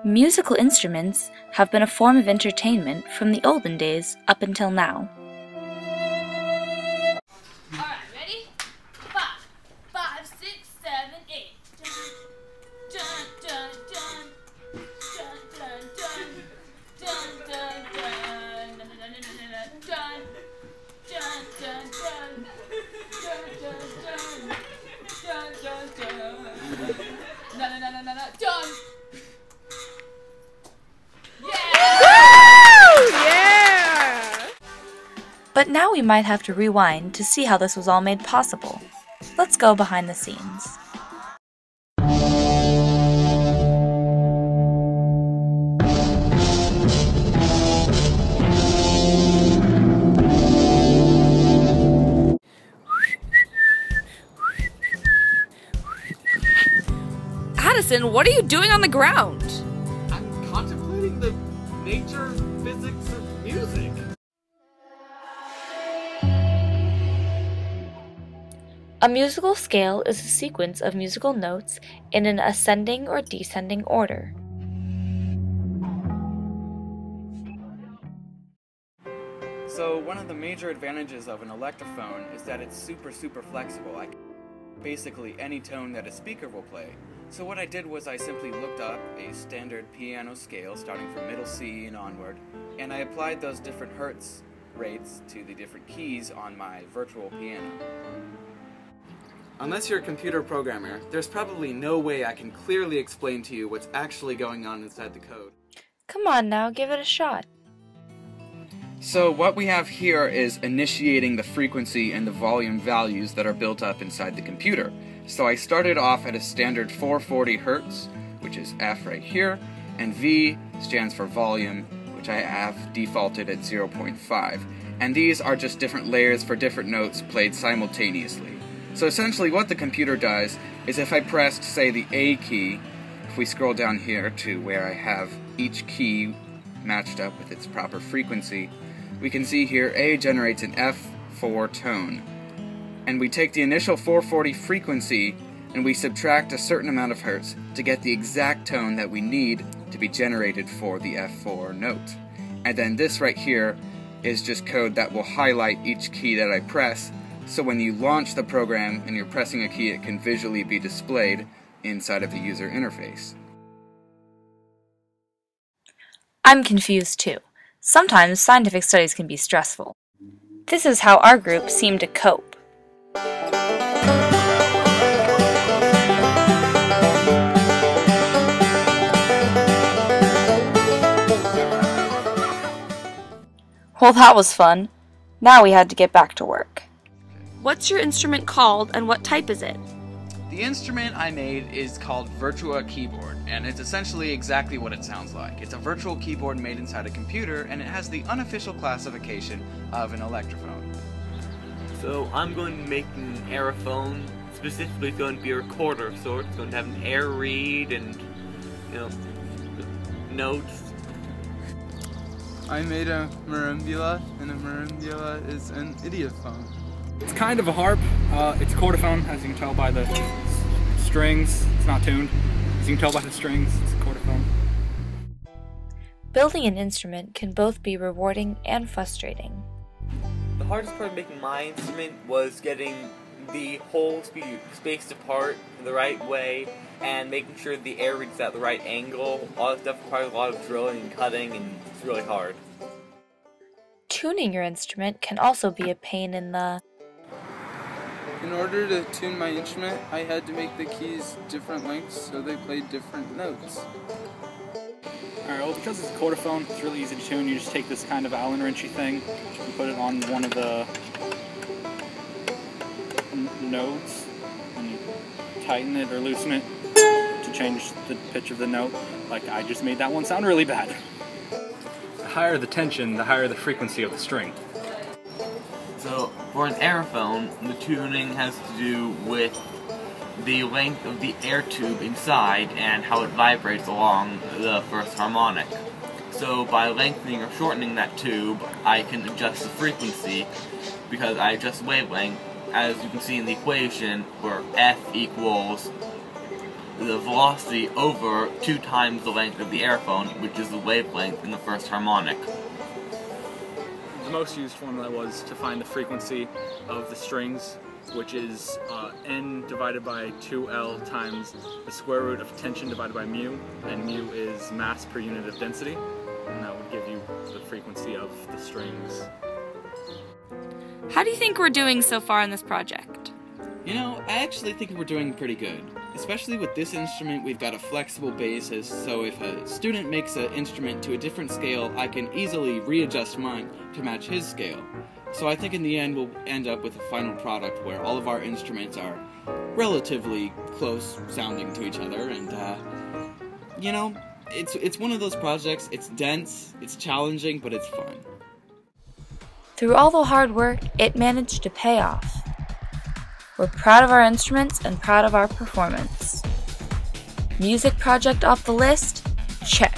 Musical instruments have been a form of entertainment from the olden days up until now. Alright, ready? 5, 5, 6, 7, 8. Dun, dun, dun, dun, dun, dun, dun, dun, dun, dun, dun, dun, dun, dun, dun, dun. But now we might have to rewind to see how this was all made possible. Let's go behind the scenes. Addison, what are you doing on the ground? I'm contemplating the nature physics of music. A musical scale is a sequence of musical notes in an ascending or descending order. So one of the major advantages of an electrophone is that it's super flexible. Basically any tone that a speaker will play. So what I did was I simply looked up a standard piano scale starting from middle C and onward, and I applied those different hertz rates to the different keys on my virtual piano. Unless you're a computer programmer, there's probably no way I can clearly explain to you what's actually going on inside the code. Come on now, give it a shot. So what we have here is initiating the frequency and the volume values that are built up inside the computer. So I started off at a standard 440 Hertz, which is F right here, and V stands for volume, which I have defaulted at 0.5. And these are just different layers for different notes played simultaneously. So essentially what the computer does is if I pressed, say, the A key, if we scroll down here to where I have each key matched up with its proper frequency, we can see here A generates an F4 tone. And we take the initial 440 frequency and we subtract a certain amount of hertz to get the exact tone that we need to be generated for the F4 note. And then this right here is just code that will highlight each key that I press, so when you launch the program and you're pressing a key, it can visually be displayed inside of the user interface. I'm confused too. Sometimes scientific studies can be stressful. This is how our group seemed to cope. Well, that was fun. Now we had to get back to work. What's your instrument called and what type is it? The instrument I made is called Virtua Keyboard, and it's essentially exactly what it sounds like. It's a virtual keyboard made inside a computer, and it has the unofficial classification of an electrophone. So I'm going to make an aerophone. Specifically, it's going to be a recorder of sorts. It's going to have an air read and, notes. I made a marimbula, and a marimbula is an idiophone. It's kind of a harp. It's a chordophone, as you can tell by the strings. It's not tuned. As you can tell by the strings, it's a chordophone. Building an instrument can both be rewarding and frustrating. The hardest part of making my instrument was getting the holes to be spaced apart the right way and making sure the air reads at the right angle. All that stuff requires a lot of drilling and cutting, and it's really hard. Tuning your instrument can also be a pain in the... In order to tune my instrument, I had to make the keys different lengths so they played different notes. Alright, well, because it's a chordophone, it's really easy to tune. You just take this kind of Allen wrenchy thing and put it on one of the notes, and you tighten it or loosen it to change the pitch of the note. Like, I just made that one sound really bad. The higher the tension, the higher the frequency of the string. So, for an aerophone, the tuning has to do with the length of the air tube inside and how it vibrates along the first harmonic. So by lengthening or shortening that tube, I can adjust the frequency because I adjust wavelength, as you can see in the equation, where F equals the velocity over 2 times the length of the aerophone, which is the wavelength in the first harmonic. The most used formula was to find the frequency of the strings, which is n divided by 2L times the square root of tension divided by mu, and mu is mass per unit of density, and that would give you the frequency of the strings. How do you think we're doing so far in this project? You know, I actually think we're doing pretty good. Especially with this instrument, we've got a flexible basis, so if a student makes an instrument to a different scale, I can easily readjust mine to match his scale. So I think in the end we'll end up with a final product where all of our instruments are relatively close sounding to each other, and you know, it's one of those projects. It's dense, it's challenging, but it's fun. Through all the hard work, it managed to pay off. We're proud of our instruments and proud of our performance. Music project off the list? Check.